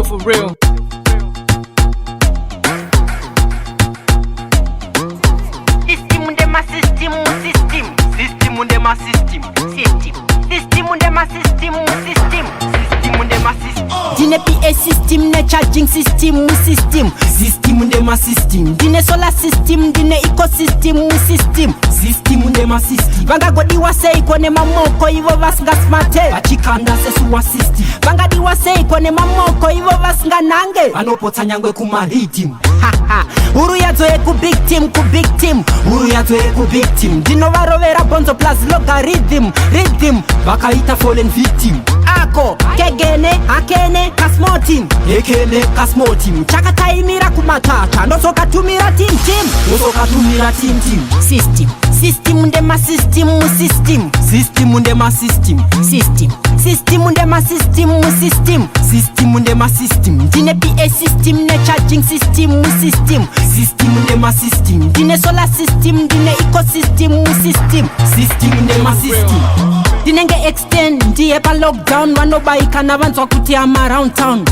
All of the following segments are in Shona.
Chill for real. System unde ma system system. System unde ma system system. System unde ma system system. System unde ma system. Dine PA system, ne charging system, system. System unde ma system. Dine solar system, dine ecosystem, system. System unde ma system. Vanga godi wasei kone mamoko ivo vasinga smate. Vachikanda sesu wa system. Vanga di wasei kone mamoko ivo vasinga nange. Vanopotsa nyangwe kuma rhythm. Uru yadzo ku big team, ku big team. Uru yadzo ku big team. Dino varovera bonzo plus logarithm, rhythm. Vakaita fallen victim. Ako, kegene, akene, kasmotin. Ekene kasmotin. Chakataimira kumatata, nosoka tumira team. Nosoka tumira team. System. System unde ma system system. System unde ma system. System. System unde ma system system. System unde ma system. Dine PA system, ne charging system system. System unde ma system. Dine solar system, dine ecosystem system. System unde ma system. Dinenge extend, ndiye pa lockdown. Vanobaika na vanzwa kuti ama around town.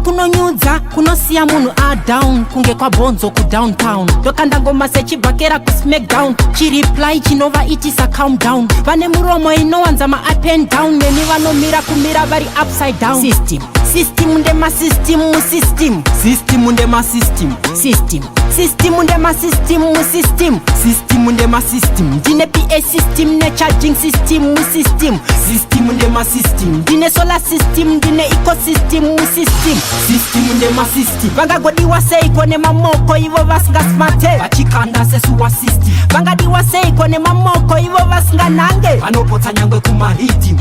Kuno nyudza, kuno siya munu a down. Kunge kwa bonzo ku downtown. Dokanda ngoma sechibakera ku smackdown. Chireply chinova itisa calm down. Vane muromo inowanza ma up and down. Neni vanomira kumira vari upside down. System. System unde ma system system. System unde ma system. System. System unde ma system system. System unde ma system. Dine PA system, ne charging system system. System unde ma system. Dine solar system, dine ecosystem system. System unde ma system. Vanga godi wasei kone mamoko ivo vasinga smate. Vachikanda sesu wa system. Vanga di wasei kone mamoko ivo vasinga nange. Vanopotsa nyangwe kuma rhythm.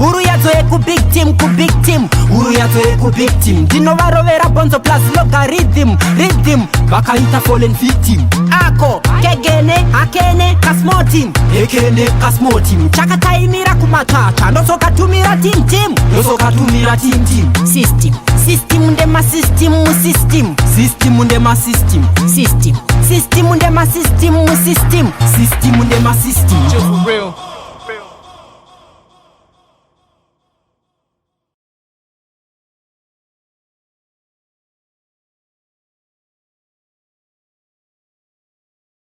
Uru yadzo ku big team, ku big team. Uru yadzo ku big team. Dino varovera bonzo plus logarithm, rhythm. Vakaita fallen victim. Ako, kegene, akene, kasmotin. Ekene kasmotin. Chakataimira kumatata, nosoka tumira team. Nosoka tumira team. System. System unde ma system system. System unde ma system. System. System unde ma system system. System unde ma system. Chill for real.